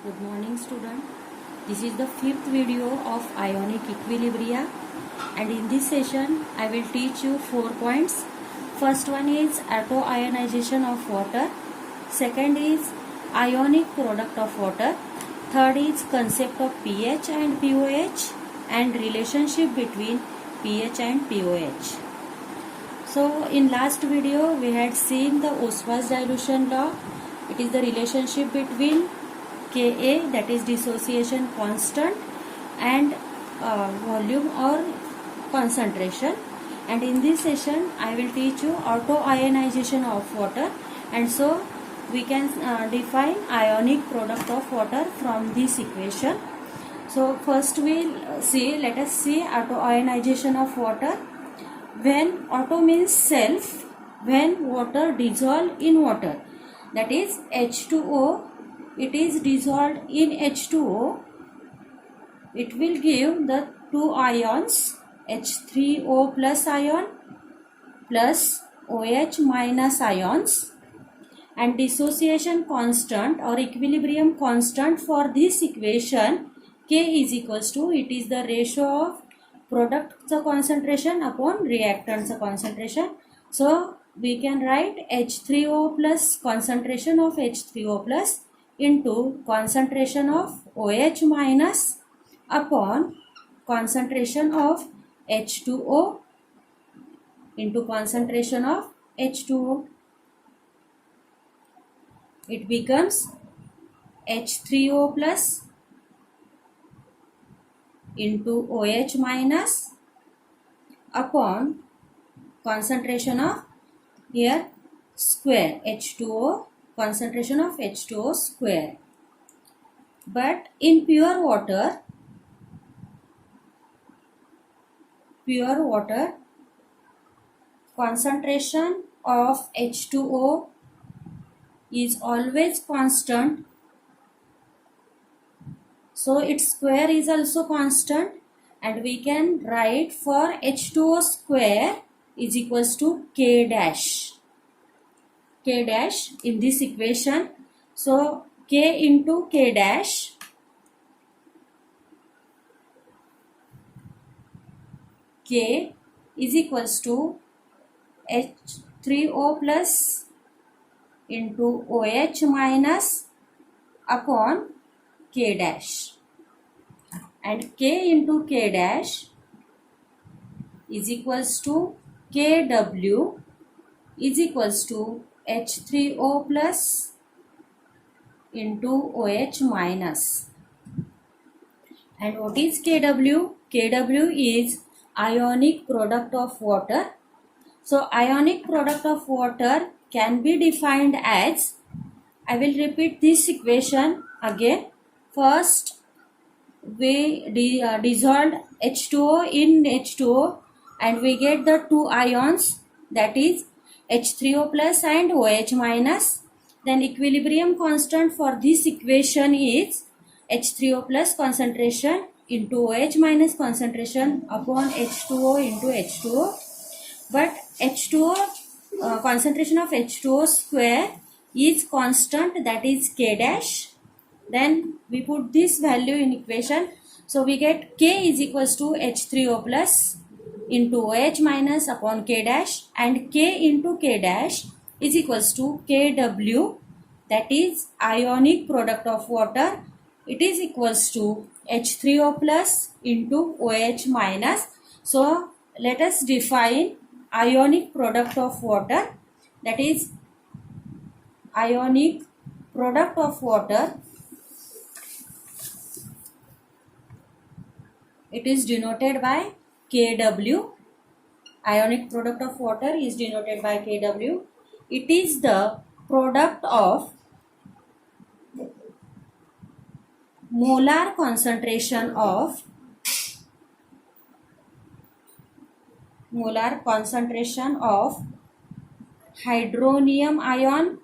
Good morning student. This is the fifth video of ionic equilibria, and in this session I will teach you 4 points. First one is autoionization of water. Second is ionic product of water. Third is concept of pH and pOH and relationship between pH and pOH. So in last video we had seen the Oswald's dilution law. It is the relationship between Ka, that is dissociation constant, and volume or concentration. And in this session I will teach you autoionization of water, and so we can define ionic product of water from this equation. So first let us see autoionization of water. When auto means self, when water dissolve in water, that is H2O, it is dissolved in H2O, it will give the two ions, H3O plus ion plus OH minus ions, and dissociation constant or equilibrium constant for this equation K is equals to, it is the ratio of product concentration upon reactant concentration. So we can write H3O plus concentration of H3O plus into concentration of OH minus upon concentration of H2O into concentration of H2O. It becomes H3O plus into OH minus upon concentration of here square H2O, concentration of H2O square. But in pure water concentration of H2O is always constant, so its square is also constant, and we can write for H2O square is equals to K dash in this equation. So K into K dash K is equals to H3O plus into OH minus upon K dash, and K into K dash is equals to KW is equals to H3O plus into OH minus. And what is KW? KW is ionic product of water. So ionic product of water can be defined as, I will repeat this equation again. First we dissolved H2O in H2O and we get the two ions, that is H3O plus and OH minus. Then equilibrium constant for this equation is H3O plus concentration into OH minus concentration upon H2O into H2O. But H2O concentration of H2O square is constant, that is K dash. Then we put this value in equation. So we get K is equals to H3O plus into OH minus upon K dash, and K into K dash is equals to KW, that is ionic product of water. It is equals to H3O plus into OH minus. So let us define ionic product of water, that is ionic product of water. It is denoted by KW. Ionic product of water is denoted by KW. It is the product of molar concentration of hydronium ion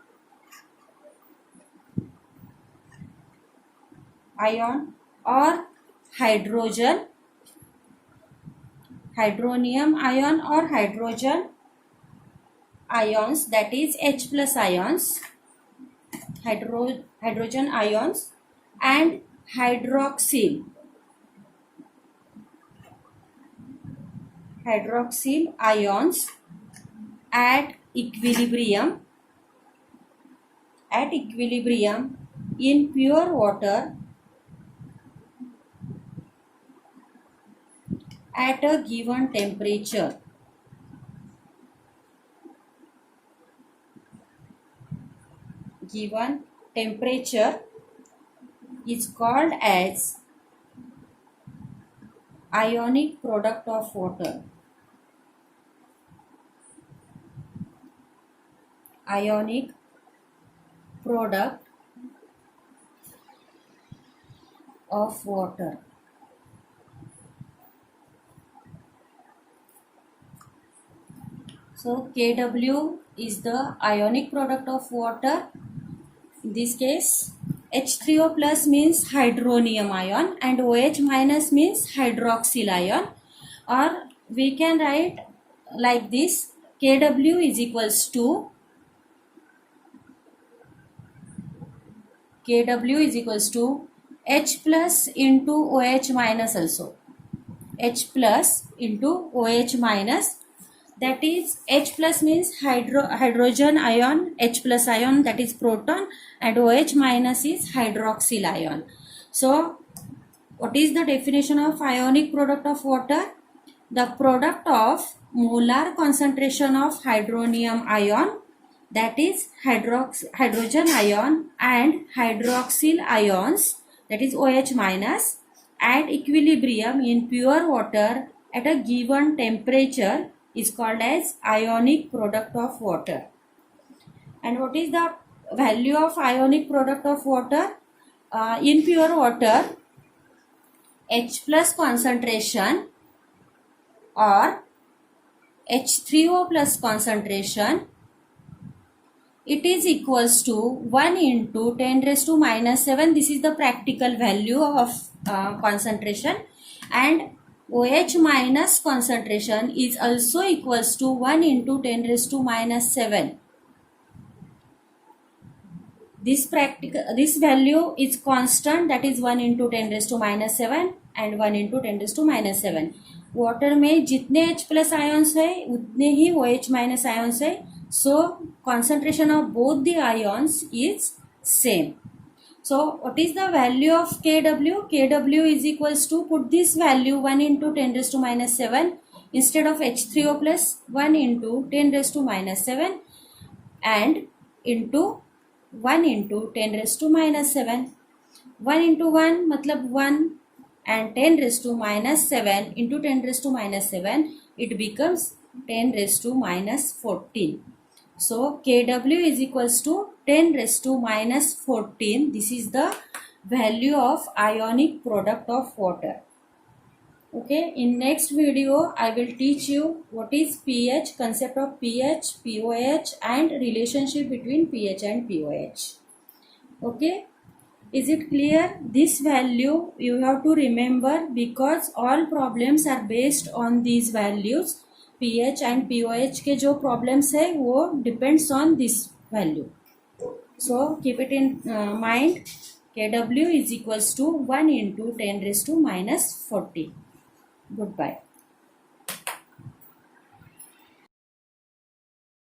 or hydronium ion or hydrogen ions, that is H plus ions, hydrogen ions and hydroxyl ions at equilibrium in pure water at a given temperature. Given temperature is called as ionic product of water. Ionic product of water. So Kw is the ionic product of water. In this case, H3O plus means hydronium ion and OH minus means hydroxyl ion, or we can write like this: Kw is equals to H plus into OH minus also. H plus into OH minus, that is H plus means hydrogen ion, H plus ion, that is proton, and OH minus is hydroxyl ion. So what is the definition of ionic product of water? The product of molar concentration of hydronium ion, that is hydrogen ion, and hydroxyl ions, that is OH minus, at equilibrium in pure water at a given temperature is called as ionic product of water. And what is the value of ionic product of water? In pure water, H plus concentration or H3O plus concentration, it is equals to 1 into 10 raised to minus 7. This is the practical value of concentration. And OH minus concentration is also equals to 1 into 10 raised to minus 7. This value is constant, that is 1 into 10 raised to minus 7 and 1 into 10 raised to minus 7. Water में जितने H plus ions है उतने ही OH minus ions है. So concentration of both the ions is same. So what is the value of Kw? Kw is equals to, put this value 1 into 10 raised to minus 7 instead of H3O plus 1 into 10 raised to minus 7 and into 1 into 10 raised to minus 7. 1 into 1 matlab 1 and 10 raised to minus 7 into 10 raised to minus 7, it becomes 10 raised to minus 14. So Kw is equals to 10 raised to minus 14. This is the value of ionic product of water. Okay, in next video I will teach you what is pH, concept of pH, pOH and relationship between pH and pOH. Okay, is it clear? This value you have to remember because all problems are based on these values. pH and pOH के जो problems है वो depends on this value. So keep it in mind. Kw is equals to 1 into 10 raised to minus 40. Goodbye.